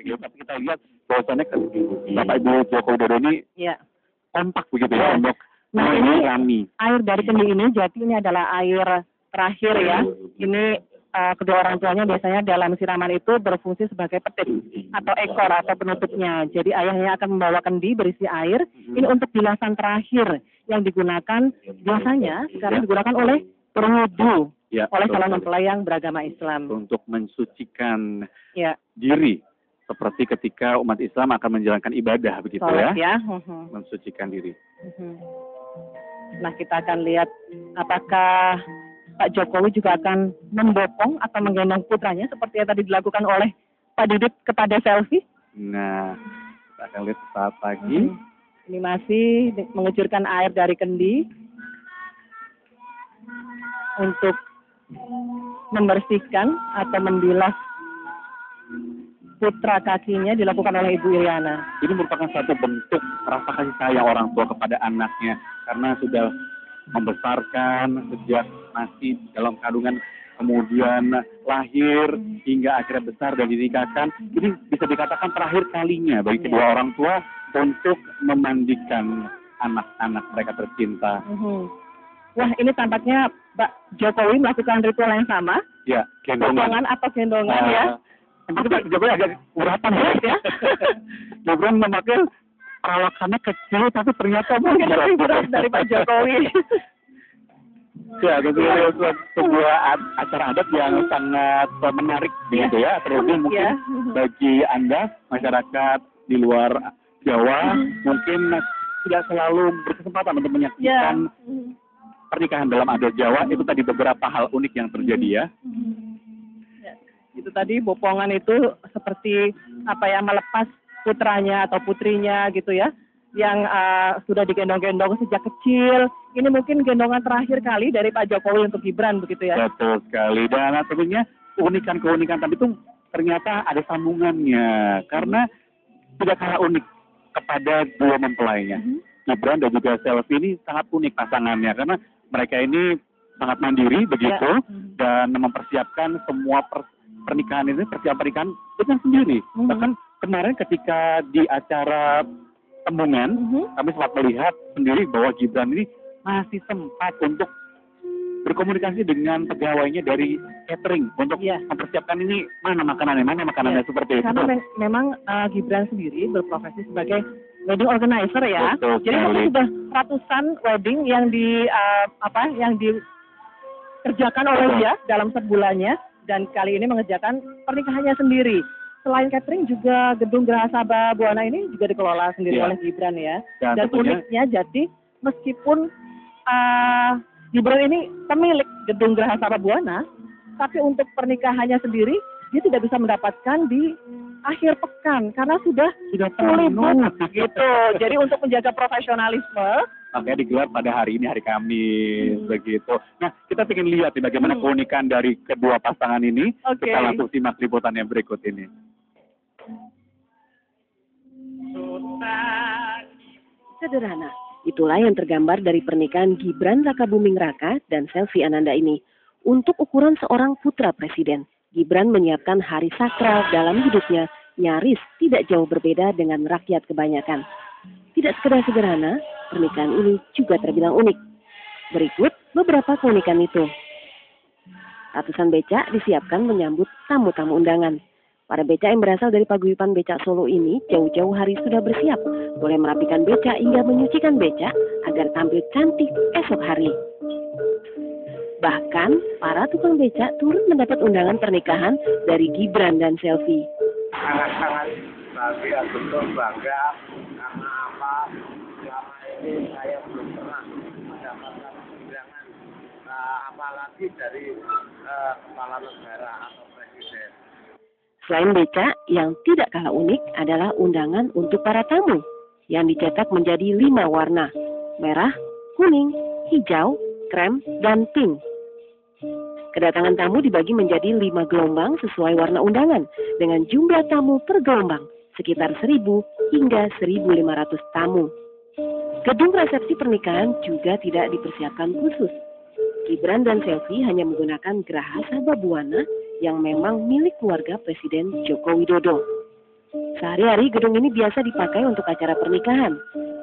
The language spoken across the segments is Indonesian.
video, tapi kita lihat bahwasannya Bapak Ibu Joko Widodo ini kompak begitu ya untuk ini air dari kendi ini, jadi ini adalah air terakhir ya. Ini kedua orang tuanya biasanya dalam siraman itu berfungsi sebagai petis atau ekor atau penutupnya. Jadi ayahnya akan membawa kendi berisi air. Ini untuk bilasan terakhir yang digunakan biasanya sekarang digunakan oleh berwudu oleh calon mempelai yang beragama Islam untuk mensucikan diri seperti ketika umat Islam akan menjalankan ibadah begitu ya. Mensucikan diri. Nah, kita akan lihat apakah Pak Jokowi juga akan membopong atau menggendong putranya seperti yang tadi dilakukan oleh Pak Didit kepada selfie. Nah, kita akan lihat saat lagi. Ini masih mengucurkan air dari kendi untuk membersihkan atau membilas putra kakinya dilakukan oleh Ibu Iriana. Ini merupakan satu bentuk rasa kasih sayang orang tua kepada anaknya karena sudah membesarkan sejak masih dalam kandungan, kemudian lahir hingga akhirnya besar dan dinikahkan. Ini bisa dikatakan terakhir kalinya bagi kedua orang tua untuk memandikan anak-anak mereka tercinta. Wah, ini tampaknya Pak Jokowi melakukan ritual yang sama. Ya, gendongan atau gendongan ya. Pak Jokowi agak urapan ya. Gibran memakai perawakannya kecil, tapi ternyata mungkin lebih berat dari Pak Jokowi. Ya, itu sebuah acara adat yang sangat menarik begitu ya. Terlebih mungkin bagi Anda, masyarakat di luar Jawa, mungkin tidak selalu berkesempatan untuk menyaksikan pernikahan dalam adat Jawa. Itu tadi beberapa hal unik yang terjadi ya. Itu tadi bopongan itu seperti melepas putranya atau putrinya gitu ya, yang sudah digendong-gendong sejak kecil. Ini mungkin gendongan terakhir kali dari Pak Jokowi untuk Gibran begitu ya. Betul sekali. Dan tentunya keunikan tadi itu ternyata ada sambungannya karena tidak kalah unik kepada dua mempelainya. Gibran dan juga Selvi ini sangat unik pasangannya karena mereka ini sangat mandiri begitu dan mempersiapkan semua pernikahan ini, persiapan pernikahan dengan sendiri. Bahkan kemarin ketika di acara tembungan, kami sempat melihat sendiri bahwa Gibran ini masih sempat untuk berkomunikasi dengan pegawainya dari catering untuk mempersiapkan ini mana makanannya seperti itu. Karena memang Gibran sendiri berprofesi sebagai wedding organizer ya. Jadi sudah ratusan wedding yang dikerjakan oleh dia dalam sebulannya, dan kali ini mengerjakan pernikahannya sendiri. Selain catering juga gedung Geraha Sabah Buana ini juga dikelola sendiri oleh Gibran ya. Dan uniknya jadi meskipun Gibran ini pemilik gedung Geraha Sabah Buana, tapi untuk pernikahannya sendiri dia tidak bisa mendapatkan di akhir pekan karena sudah penuh gitu. Jadi untuk menjaga profesionalisme, makanya digelar pada hari ini, hari Kamis begitu. Nah, kita ingin lihat bagaimana keunikan dari kedua pasangan ini. Kita langsung simak liputan yang berikut ini. Sederhana, itulah yang tergambar dari pernikahan Gibran Rakabuming Raka dan Selvi Ananda ini. Untuk ukuran seorang putra presiden, Gibran menyiapkan hari sakral dalam hidupnya nyaris tidak jauh berbeda dengan rakyat kebanyakan. Tidak sekedar sederhana, pernikahan ini juga terbilang unik. Berikut beberapa keunikan itu. Ratusan becak disiapkan menyambut tamu-tamu undangan. Para becak yang berasal dari paguyuban becak Solo ini jauh-jauh hari sudah bersiap. Boleh merapikan becak hingga menyucikan becak agar tampil cantik esok hari. Bahkan, para tukang becak turut mendapat undangan pernikahan dari Gibran dan Selvi. Sangat-sangat bahagia, betul bangga karena selama ini saya belum pernah mendapatkan undangan apalagi dari kepala negara atau presiden. Selain becak, yang tidak kalah unik adalah undangan untuk para tamu yang dicetak menjadi 5 warna: merah, kuning, hijau, krem, dan pink. Kedatangan tamu dibagi menjadi 5 gelombang sesuai warna undangan dengan jumlah tamu per gelombang sekitar 1.000 hingga 1.500 tamu. Gedung resepsi pernikahan juga tidak dipersiapkan khusus. Gibran dan Selvi hanya menggunakan Geraha Sabah Buana yang memang milik keluarga Presiden Joko Widodo. Sehari-hari gedung ini biasa dipakai untuk acara pernikahan.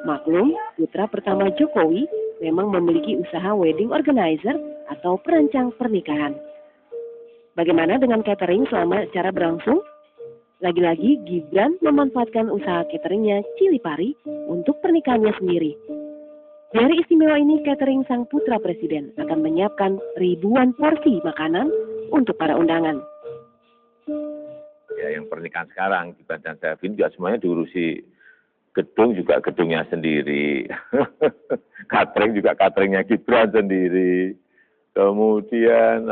Maklum, putra pertama Jokowi memang memiliki usaha wedding organizer atau perancang pernikahan. Bagaimana dengan catering selama acara berlangsung? Lagi-lagi Gibran memanfaatkan usaha cateringnya Cili Pari untuk pernikahannya sendiri. Di hari istimewa ini, catering sang putra presiden akan menyiapkan ribuan porsi makanan untuk para undangan. Ya, yang pernikahan sekarang, Gibran dan Selvin juga semuanya diurusi gedung juga gedungnya sendiri. Catering juga cateringnya Gibran sendiri. Kemudian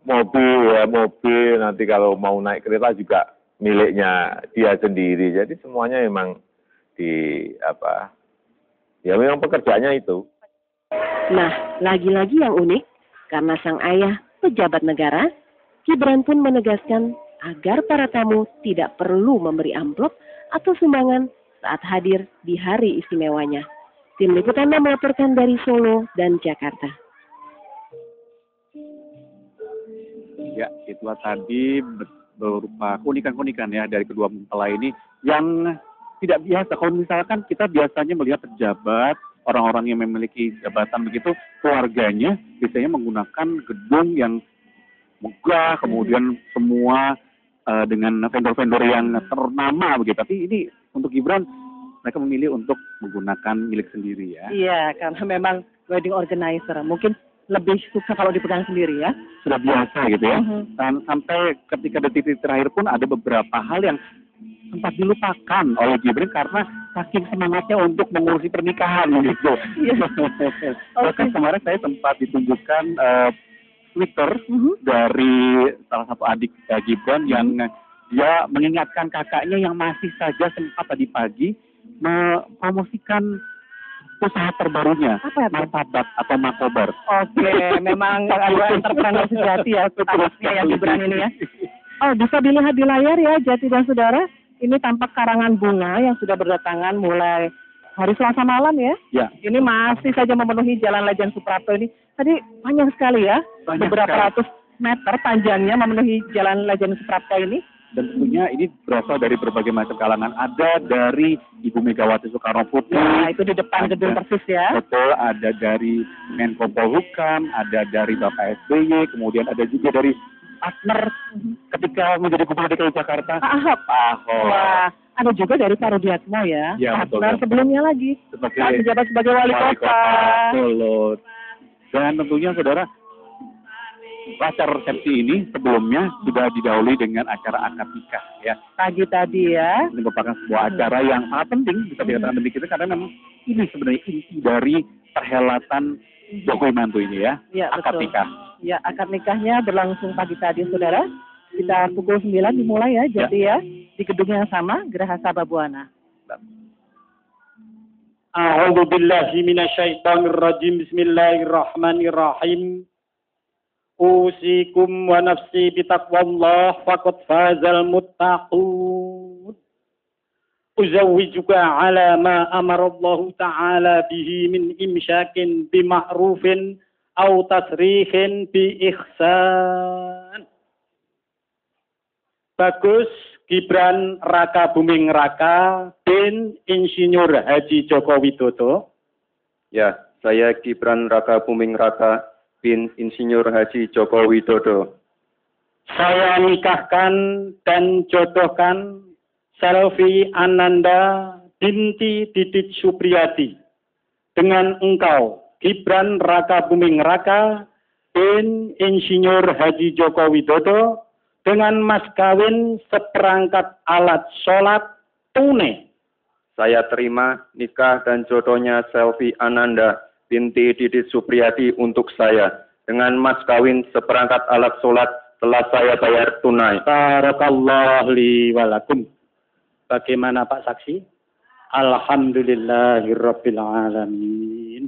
mobil nanti kalau mau naik kereta juga miliknya dia sendiri. Jadi semuanya memang ya memang pekerjaannya itu. Nah, lagi-lagi yang unik, karena sang ayah pejabat negara, Gibran pun menegaskan agar para tamu tidak perlu memberi amplop atau sumbangan saat hadir di hari istimewanya. Tim Liputan melaporkan dari Solo dan Jakarta. Ya, itulah tadi berupa keunikan-keunikan ya dari kedua mempelai ini yang tidak biasa. Kalau misalkan kita biasanya melihat pejabat, orang-orang yang memiliki jabatan begitu, keluarganya biasanya menggunakan gedung yang megah, kemudian semua dengan vendor-vendor yang ternama begitu. Tapi ini untuk Gibran, mereka memilih untuk menggunakan milik sendiri ya. Iya, karena memang wedding organizer mungkin lebih suka kalau dipegang sendiri ya. Sudah biasa gitu ya. Dan sampai ketika detik terakhir pun ada beberapa hal yang sempat dilupakan oleh Gibran karena saking semangatnya untuk mengurusi pernikahan gitu. Bahkan kemarin saya sempat ditunjukkan Twitter dari salah satu adik Gibran yang dia mengingatkan kakaknya yang masih saja sempat tadi pagi mempromosikan usaha terbarunya, martabak atau makobar. Oke, memang ada entrepreneur sejati ya, tampaknya yang Gibran ini ya. Oh, bisa dilihat di layar ya, Jati dan Saudara. Ini tampak karangan bunga yang sudah berdatangan mulai hari Selasa malam ya. Ya. Ini masih saja memenuhi Jalan Lejen Suprapto ini. Tadi panjang sekali ya, beberapa ratus meter panjangnya memenuhi Jalan Lejen Suprapto ini. Dan tentunya ini berasal dari berbagai macam kalangan. Ada dari Ibu Megawati Soekarno Putri. Nah, itu di depan gedung persis ya. Betul, ada dari Menko Polhukam, ada dari Bapak SBY, kemudian ada juga dari partner ketika menjadi Gubernur DKI Jakarta. Pak Ahok. Wah, ada juga dari Pak Rudiatmo ya. Partner sebelumnya lagi. Saat menjabat sebagai wali kota. Betul. Dan tentunya saudara, acara resepsi ini sebelumnya sudah didahului dengan acara akad nikah ya. Pagi tadi ya. Ini merupakan sebuah acara yang sangat penting bisa dikatakan demikian karena memang ini sebenarnya inti dari perhelatan Jokowi Mantu ini ya. Ya akad nikah. Ya akad nikahnya berlangsung pagi tadi saudara. Kita pukul 9 dimulai ya. Jadi ya di gedung yang sama Geraha Sababwana. A'udzu billahi minasyaitonir rajim. Bismillahirrahmanirrahim. Usikum wa nafsi bitaqwallah faqad fazal muttaqun. Uzawwijuka ala ma amarallahu ta'ala bihi min imsyakin bima'rufin aw tasrihin bi ihsan. Bagus Gibran Raka Buming Raka bin Insinyur Haji Joko Widodo. Ya, saya Gibran Raka Buming Raka bin Insinyur Haji Joko Widodo. Saya nikahkan dan jodohkan Selvi Ananda binti Didit Supriyadi dengan engkau, Gibran Raka Buming Raka bin Insinyur Haji Joko Widodo dengan mas kawin seperangkat alat sholat tunai. Saya terima nikah dan jodohnya Selvi Ananda binti Didit Supriyadi untuk saya dengan mas kawin seperangkat alat sholat telah saya bayar tunai. Barakallahu li walakum. Bagaimana Pak Saksi? Alhamdulillahirabbil alamin.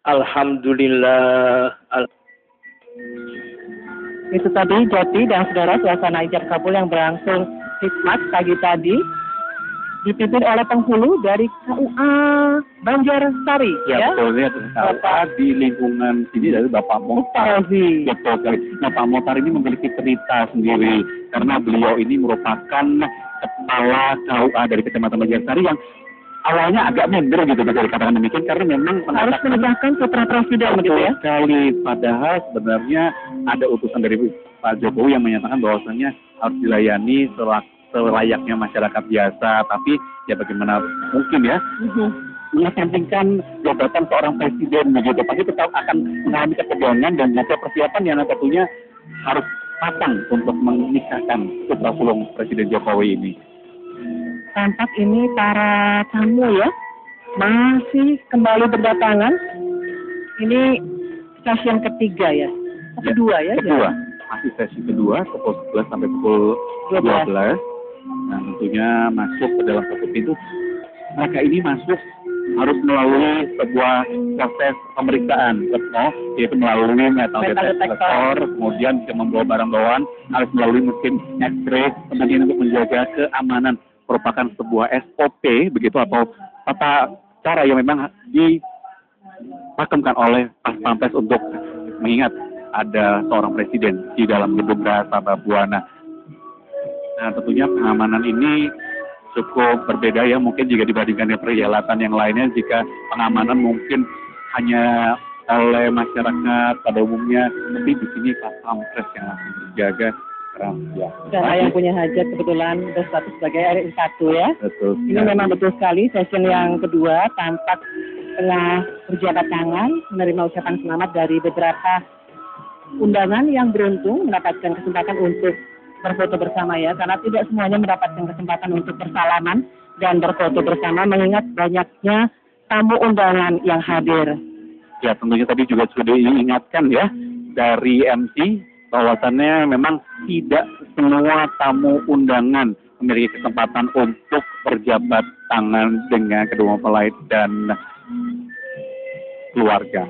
Alhamdulillah. Itu tadi Jati dan saudara suasana ijab kabul yang berlangsung hikmat pagi tadi. Dipimpin oleh penghulu dari KUA Banjarsari ya. Betul ya, Bapak di lingkungan sini dari Bapak Motar. Betul sekali. Nah, Pak Motar ini memiliki cerita sendiri karena beliau ini merupakan kepala KUA dari Kecamatan Banjarsari yang awalnya agak minder gitu bisa dikatakan demikian karena memang harus menegakkan putra presiden begitu ya. Sekali, padahal sebenarnya ada utusan dari Pak Jokowi yang menyatakan bahwasannya harus dilayani selayaknya masyarakat biasa, tapi ya bagaimana mungkin ya mengesampingkan jabatan seorang presiden begitu, pasti tetap akan mengalami ketegangan dan juga persiapan yang tentunya harus matang untuk menikahkan putra sulung Presiden Jokowi ini. Tampak ini para tamu ya masih kembali berdatangan. Ini sesi yang ketiga ya, kedua ya. Kedua, masih sesi kedua pukul 11 sampai pukul 12. Nah tentunya masuk ke dalam satu pintu. Mereka ini masuk harus melalui sebuah proses pemeriksaan, yaitu melalui metal detektor, kemudian jika membawa barang bawaan harus melalui mesin X-ray, kemudian untuk menjaga keamanan, merupakan sebuah SOP begitu atau tata cara yang memang dipakemkan oleh Pas Pampres untuk mengingat ada seorang presiden di dalam gedung Geraha Sababwana. Nah tentunya pengamanan ini cukup berbeda ya, mungkin jika dibandingkan dengan perhelatan yang lainnya, jika pengamanan mungkin hanya oleh masyarakat pada umumnya, tapi di sini Pas Pampres yang langsung berjaga. Ya. Karena yang punya hajat kebetulan berstatus sebagai RI 1 ya. Betul. Ini memang betul sekali, session yang kedua tampak tengah berjabat tangan, menerima ucapan selamat dari beberapa undangan yang beruntung mendapatkan kesempatan untuk berfoto bersama ya, karena tidak semuanya mendapatkan kesempatan untuk bersalaman dan berfoto bersama mengingat banyaknya tamu undangan yang hadir. Ya tentunya tadi juga sudah diingatkan ya dari MC bahwasannya memang tidak semua tamu undangan memiliki kesempatan untuk berjabat tangan dengan kedua mempelai dan keluarga.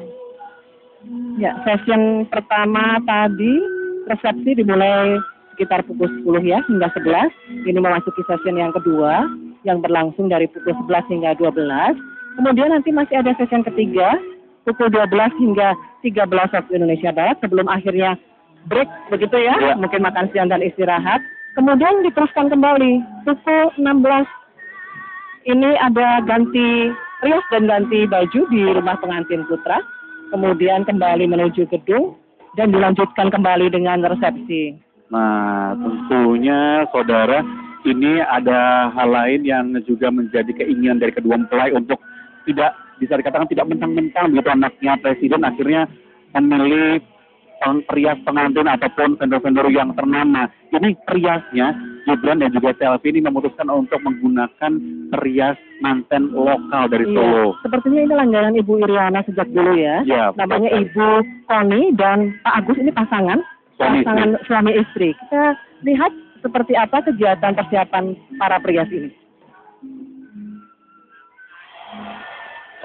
Ya, session pertama tadi resepsi dimulai sekitar pukul 10 ya hingga 11. Ini memasuki session yang kedua yang berlangsung dari pukul 11 hingga 12. Kemudian nanti masih ada session ketiga pukul 12 hingga 13 waktu Indonesia Barat sebelum akhirnya break begitu ya, mungkin makan siang dan istirahat. Kemudian diteruskan kembali pukul 16. Ini ada ganti rias dan ganti baju di rumah pengantin putra. Kemudian kembali menuju gedung dan dilanjutkan kembali dengan resepsi. Nah, tentunya saudara, ini ada hal lain yang juga menjadi keinginan dari kedua mempelai untuk tidak bisa dikatakan tidak mentang-mentang begitu anaknya presiden akhirnya memilih perias pengantin ataupun vendor-vendor yang ternama. Ini periasnya Gibran dan juga Selvi ini memutuskan untuk menggunakan perias manten lokal dari Solo. Sepertinya ini langganan Ibu Iriana sejak dulu ya. Namanya Ibu Koni dan Pak Agus ini pasangan suami istri. Kita lihat seperti apa kegiatan persiapan para perias ini.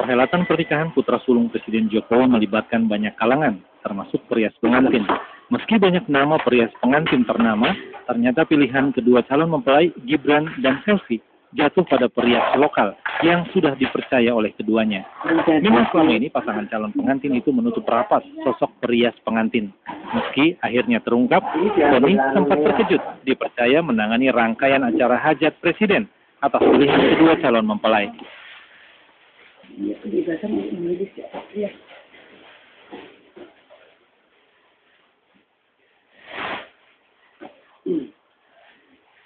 Perhelatan pernikahan putra sulung Presiden Jokowi melibatkan banyak kalangan, termasuk perias pengantin. Meski banyak nama perias pengantin ternama, ternyata pilihan kedua calon mempelai Gibran dan Selvi jatuh pada perias lokal yang sudah dipercaya oleh keduanya. Memang selama ini pasangan calon pengantin itu menutup rapat sosok perias pengantin. Meski akhirnya terungkap, Tony sempat terkejut dipercaya menangani rangkaian acara hajat presiden atas pilihan kedua calon mempelai.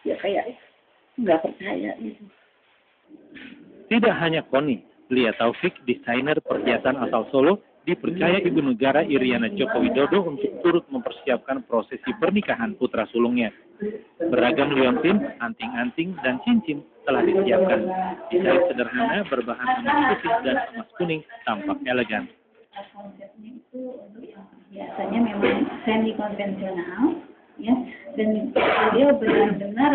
Ya kayak nggak percaya gitu. Tidak hanya Koni, Lia Taufik, desainer perhiasan asal Solo, dipercaya Ibu Negara Iriana Joko Widodo untuk turut mempersiapkan prosesi pernikahan putra sulungnya. Beragam liontin, anting-anting, dan cincin telah disiapkan. Desain sederhana berbahan emas putih dan emas kuning tampak elegan. Konsepnya itu untuk yang biasanya memang semi konvensional, ya, dan beliau benar-benar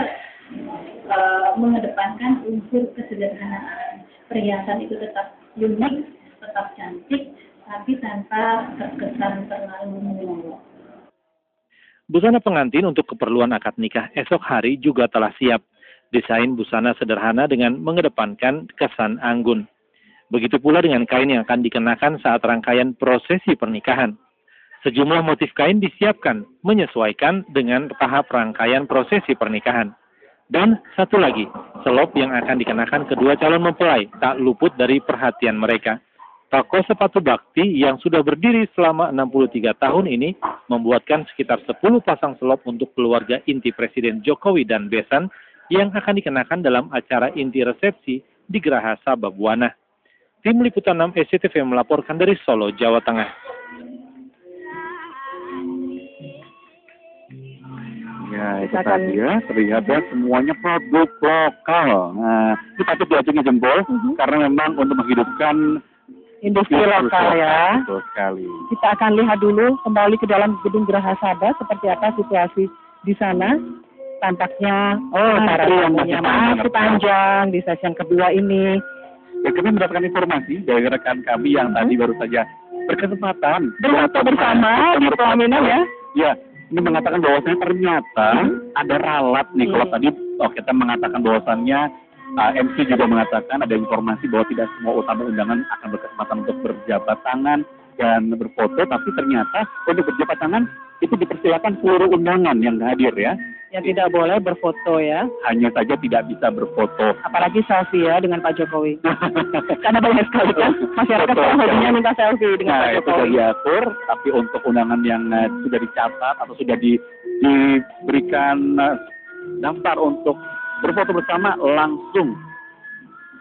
mengedepankan unsur kesederhanaan. Perhiasan itu tetap unik, tetap cantik, tapi tanpa terkesan terlalu menyolok. Busana pengantin untuk keperluan akad nikah esok hari juga telah siap. Desain busana sederhana dengan mengedepankan kesan anggun. Begitu pula dengan kain yang akan dikenakan saat rangkaian prosesi pernikahan. Sejumlah motif kain disiapkan menyesuaikan dengan tahap rangkaian prosesi pernikahan. Dan satu lagi, selop yang akan dikenakan kedua calon mempelai tak luput dari perhatian mereka. Toko sepatu bakti yang sudah berdiri selama 63 tahun ini membuatkan sekitar 10 pasang selop untuk keluarga inti Presiden Jokowi dan besan yang akan dikenakan dalam acara inti resepsi di Geraha Sababwana. Tim Liputan 6 SCTV melaporkan dari Solo, Jawa Tengah. Ya, itu tadi ya, terlihat ya semuanya produk lokal. Nah, ini patut diacungi jempol, karena memang untuk menghidupkan industri lokal ya. Betul sekali. Kita akan lihat dulu kembali ke dalam gedung Geraha Sabah seperti apa situasi di sana. Tampaknya para tamunya masih panjang di sesi yang kedua ini. Ya, kami mendapatkan informasi dari rekan kami yang tadi baru saja berkesempatan berfoto bersama di pelaminan ya. Ya, ini mengatakan bahwasannya ternyata ada ralat nih. Kalau tadi kita mengatakan bahwasannya MC juga mengatakan ada informasi bahwa tidak semua tamu undangan akan berkesempatan untuk berjabat tangan dan berfoto, tapi ternyata untuk berjabat tangan itu dipersilakan seluruh undangan yang hadir ya. Yang tidak boleh berfoto ya. Hanya saja tidak bisa berfoto. Apalagi selfie ya dengan Pak Jokowi. Karena banyak sekali kan masyarakat yang hobinya minta selfie dengan Pak Jokowi. Itu sudah diatur, tapi untuk undangan yang sudah dicatat atau sudah diberikan daftar untuk berfoto bersama langsung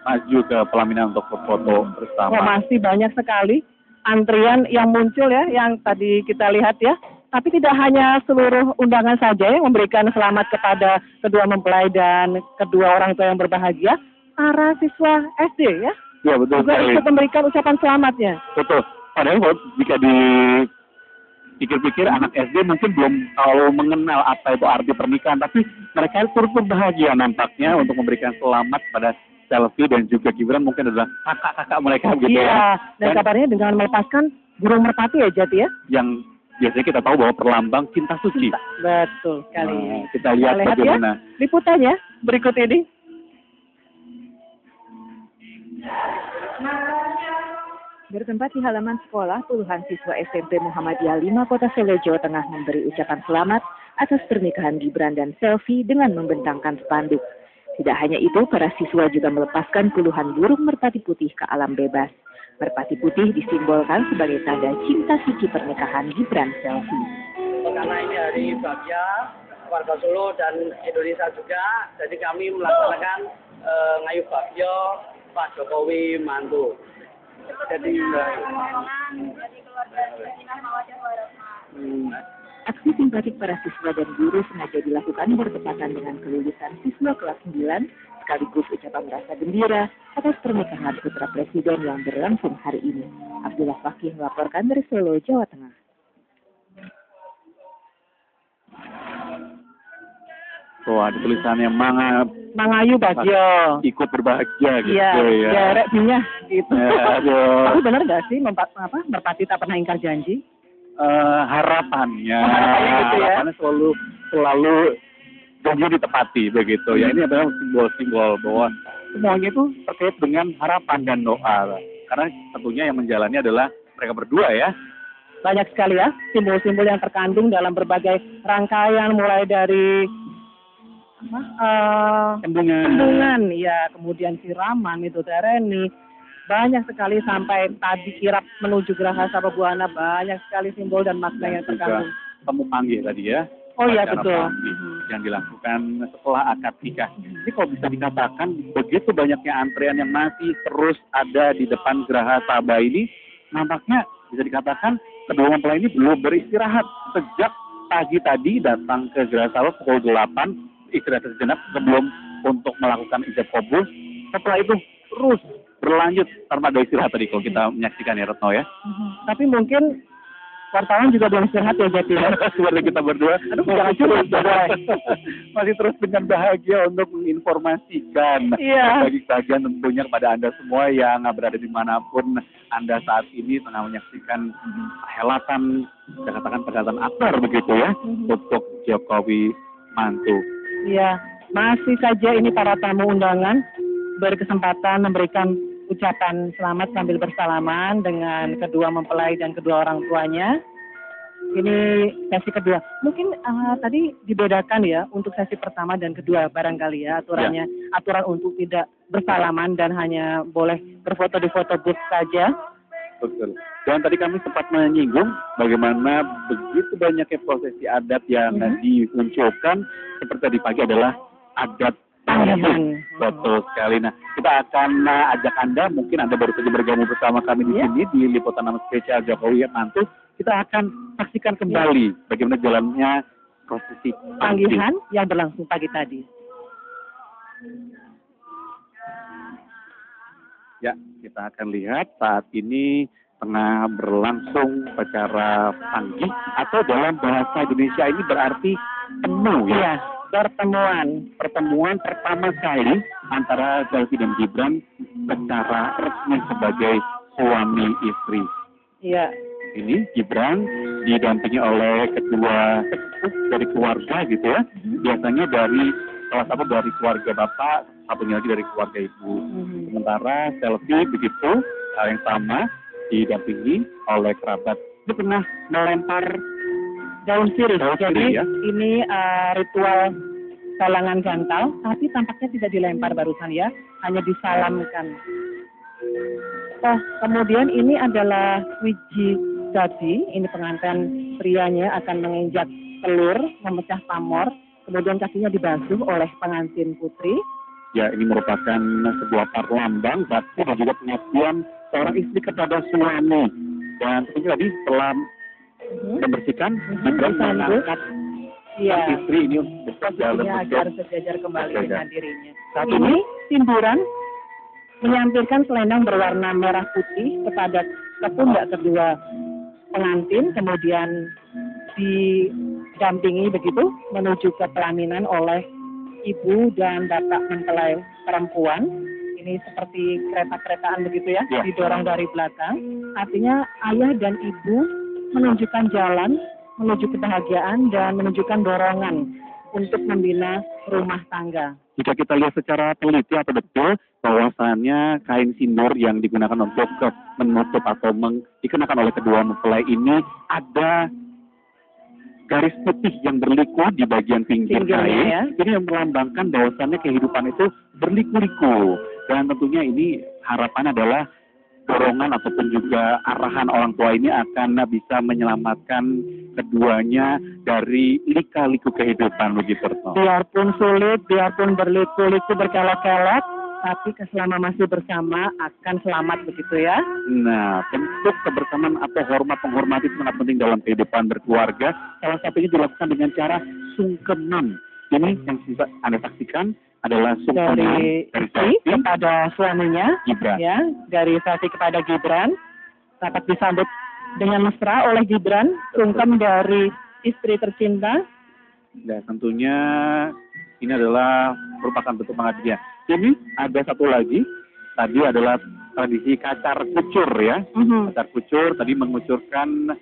maju ke pelaminan untuk berfoto bersama. Oh, masih banyak sekali antrian yang muncul ya, yang tadi kita lihat ya. Tapi tidak hanya seluruh undangan saja yang memberikan selamat kepada kedua mempelai dan kedua orang tua yang berbahagia, para siswa SD ya. Ya betul. Juga ikut memberikan ucapan selamatnya. Betul. Padahal jika dipikir-pikir anak SD mungkin belum terlalu mengenal apa itu arti pernikahan, tapi mereka turut berbahagia nampaknya untuk memberikan selamat kepada Selvi dan juga Gibran, mungkin adalah kakak-kakak mereka gitu ya. Dan kabarnya dengan melepaskan burung merpati ya Jati ya. Yang biasanya kita tahu bahwa perlambang cinta suci. Betul sekali. Kita lihat bagaimana ya, liputannya berikut ini. Bertempat di halaman sekolah, puluhan siswa SMP Muhammadiyah 5 Kota Solo, Jawa Tengah memberi ucapan selamat atas pernikahan Gibran dan Selvi dengan membentangkan spanduk. Tidak hanya itu, para siswa juga melepaskan puluhan burung merpati putih ke alam bebas. Merpati putih disimbolkan sebagai tanda cinta suci pernikahan Gibran Selvi. Karena ini hari bahagia warga Solo dan Indonesia juga, jadi kami melaksanakan ngayuh bahagia Pak Jokowi mantu. Jadi aksi simpatik para siswa dan guru sengaja dilakukan bertepatan dengan kelulusan siswa kelas 9, sekaligus ucapan rasa gembira atas pernikahan putra presiden yang berlangsung hari ini. Abdullah Fakih melaporkan dari Solo, Jawa Tengah. ada tulisannya Mangayu bahagia. Ikut berbahagia gitu ya. Iya, reknya gitu. Tapi benar nggak sih merpati tak pernah ingkar janji? Harapannya gitu ya. Harapannya selalu janji ditepati begitu ya. Ini adalah simbol-simbol bahwa semuanya itu terkait dengan harapan dan doa. Karena tentunya yang menjalani adalah mereka berdua ya. Banyak sekali ya simbol-simbol yang terkandung dalam berbagai rangkaian, mulai dari embungan ya, kemudian siraman itu tereni, banyak sekali sampai tadi kirap menuju Geraha Sababwana, banyak sekali simbol dan makna yang terkandung. Temu panggih tadi ya. Oh iya betul. Yang dilakukan setelah akad nikah. Jadi kalau bisa dikatakan begitu banyaknya antrean yang masih terus ada di depan Geraha Sabah ini, nampaknya bisa dikatakan kedua mempelai ini belum beristirahat sejak pagi tadi datang ke Geraha Sabah pukul 8. Istirahat sejenak sebelum untuk melakukan ijab kabul. Setelah itu terus berlanjut tanpa ada istirahat tadi kalau kita menyaksikan ya Retno ya. Tapi mungkin wartawan juga belum istirahat ya Jati. Seperti kita berdua. Jangan curhat. Masih terus dengan bahagia untuk menginformasikan bagi bagian tentunya kepada Anda semua yang berada dimanapun Anda saat ini tengah menyaksikan perhelatan, saya katakan perhelatan akbar begitu ya untuk Jokowi mantu. Iya, masih saja ini para tamu undangan berkesempatan memberikan ucapan selamat sambil bersalaman dengan kedua mempelai dan kedua orang tuanya. Ini sesi kedua. Mungkin tadi dibedakan ya untuk sesi pertama dan kedua barangkali ya aturannya. Aturan untuk tidak bersalaman dan hanya boleh berfoto di foto booth saja. Betul. Dan tadi kami sempat menyinggung bagaimana begitu banyaknya prosesi adat yang dimunculkan seperti tadi pagi adalah adat panggihan. Betul sekali. Nah, kita akan ajak Anda, mungkin Anda baru saja bergabung bersama kami di sini di liputan nama spesial Jokowi Mantu. Kita akan saksikan kembali bagaimana jalannya prosesi panggihan yang berlangsung pagi tadi. Ya, kita akan lihat saat ini tengah berlangsung upacara panggih atau dalam bahasa Indonesia ini berarti temu ya. Pertemuan pertama kali antara Selvi dan Gibran secara resmi sebagai suami istri. Iya. Ini Gibran didampingi oleh ketua sepupu dari keluarga gitu ya. Biasanya dari salah satu dari keluarga bapak, satunya lagi dari keluarga ibu. Sementara Selvi begitu hal yang sama didampingi oleh kerabat. Dia pernah melempar daun sirih. Jadi ya? ini ritual salangan gantal, tapi tampaknya tidak dilempar barusan ya, hanya disalamkan. Kemudian ini adalah wiji jadi, ini pengantin prianya akan menginjak telur, memecah pamor, kemudian kakinya dibasuh oleh pengantin putri. Ya, ini merupakan sebuah lambang bakti dan juga pengertian seorang istri kepada suami. Dan tentunya tadi setelah membersihkan, Gibran mengangkat istri ini posisinya agar sejajar kembali dengan dirinya. Saat ini timburan menyampirkan selendang berwarna merah putih kepada pundak kedua pengantin, kemudian didampingi begitu menuju ke pelaminan oleh ibu dan bapak mempelai perempuan. Ini seperti kereta-keretaan begitu ya, didorong dari belakang. Artinya ayah dan ibu menunjukkan jalan menuju kebahagiaan dan menunjukkan dorongan untuk membina rumah tangga. Jika kita lihat secara teliti atau betul, bahwasannya kain sindur yang digunakan untuk menutup atau dikenakan oleh kedua mempelai ini ada garis putih yang berliku di bagian pinggir kain. Ini yang melambangkan bahwasannya kehidupan itu berliku-liku. Dan tentunya ini harapan adalah dorongan ataupun juga arahan orang tua ini akan bisa menyelamatkan keduanya dari lika-liku kehidupan begitu. Biarpun sulit, biarpun berliku-liku berkelok-kelok, tapi selama masih bersama akan selamat begitu ya. Nah, bentuk kebersamaan atau penghormatan itu sangat penting dalam kehidupan berkeluarga. Salah satunya dilakukan dengan cara sungkeman. Ini yang bisa Anda saksikan adalah sungkeman dari istri kepada suaminya, Gibran. Ya, dari Selvi kepada Gibran, dapat disambut dengan mesra oleh Gibran, sungkem dari istri tercinta. Dan tentunya ini adalah merupakan bentuk pengabdian. Ini ada satu lagi, tadi adalah tradisi kacar kucur ya. Kacar kucur tadi mengucurkan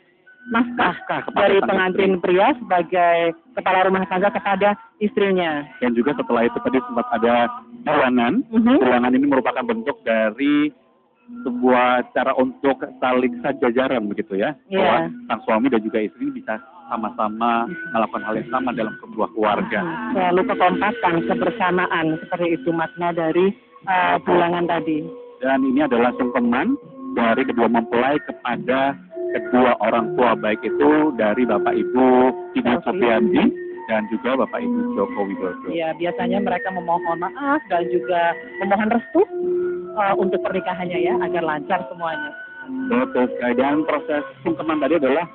naskah dari pengantin pria sebagai kepala rumah tangga kepada istrinya. Dan juga setelah itu tadi sempat ada bulangan. Bulangan ini merupakan bentuk dari sebuah cara untuk saling sejajaran begitu ya. Bahwa sang suami dan juga istri bisa sama-sama melakukan hal yang sama dalam sebuah keluarga. Selalu kekompakan, kebersamaan, seperti itu makna dari bulangan tadi. Dan ini adalah sungkeman dari kedua mempelai kepada kedua orang tua, baik itu dari Bapak Ibu Supriyanti dan juga Bapak Ibu Joko Widodo. Ya, biasanya mereka memohon maaf dan juga memohon restu untuk pernikahannya ya, agar lancar semuanya. Betul sekali. Dan proses sungkeman tadi adalah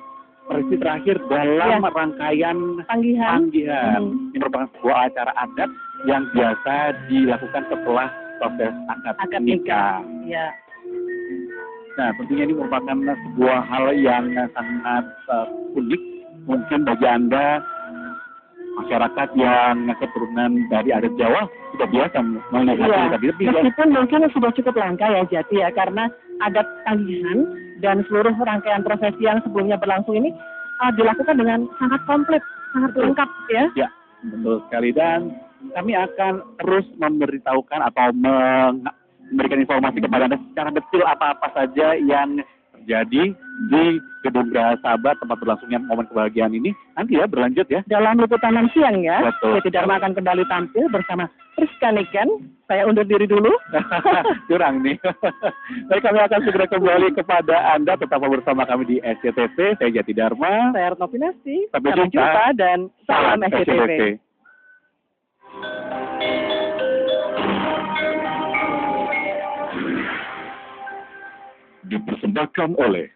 prosesi terakhir dalam rangkaian panggihan. Ini merupakan sebuah acara adat yang biasa dilakukan setelah proses akad nikah. Ya. Nah, tentunya ini merupakan sebuah hal yang sangat unik. Mungkin bagi Anda, masyarakat yang keturunan dari adat Jawa, sudah biasa melihat tadi. Meskipun mungkin sudah cukup langka ya Jati ya, karena adat panggihan dan seluruh rangkaian prosesi yang sebelumnya berlangsung ini dilakukan dengan sangat komplit, sangat lengkap ya. Ya, betul sekali. Dan kami akan terus memberitahukan atau memberikan informasi kepada Anda secara detail apa-apa saja yang Jadi di Gedung Geraha Sabah tempat berlangsungnya momen kebahagiaan ini nanti ya berlanjut ya. Dalam liputan siang ya, Betul. Yeti Dharma akan kembali tampil bersama Priska Niken. Saya undur diri dulu. Curang nih. Baik, kami akan segera kembali kepada Anda. Tetap bersama kami di SCTV. Saya Yeti Dharma. Saya Retno Pinasti. Sampai Sampai jumpa dan salam SCTV. Dipersembahkan oleh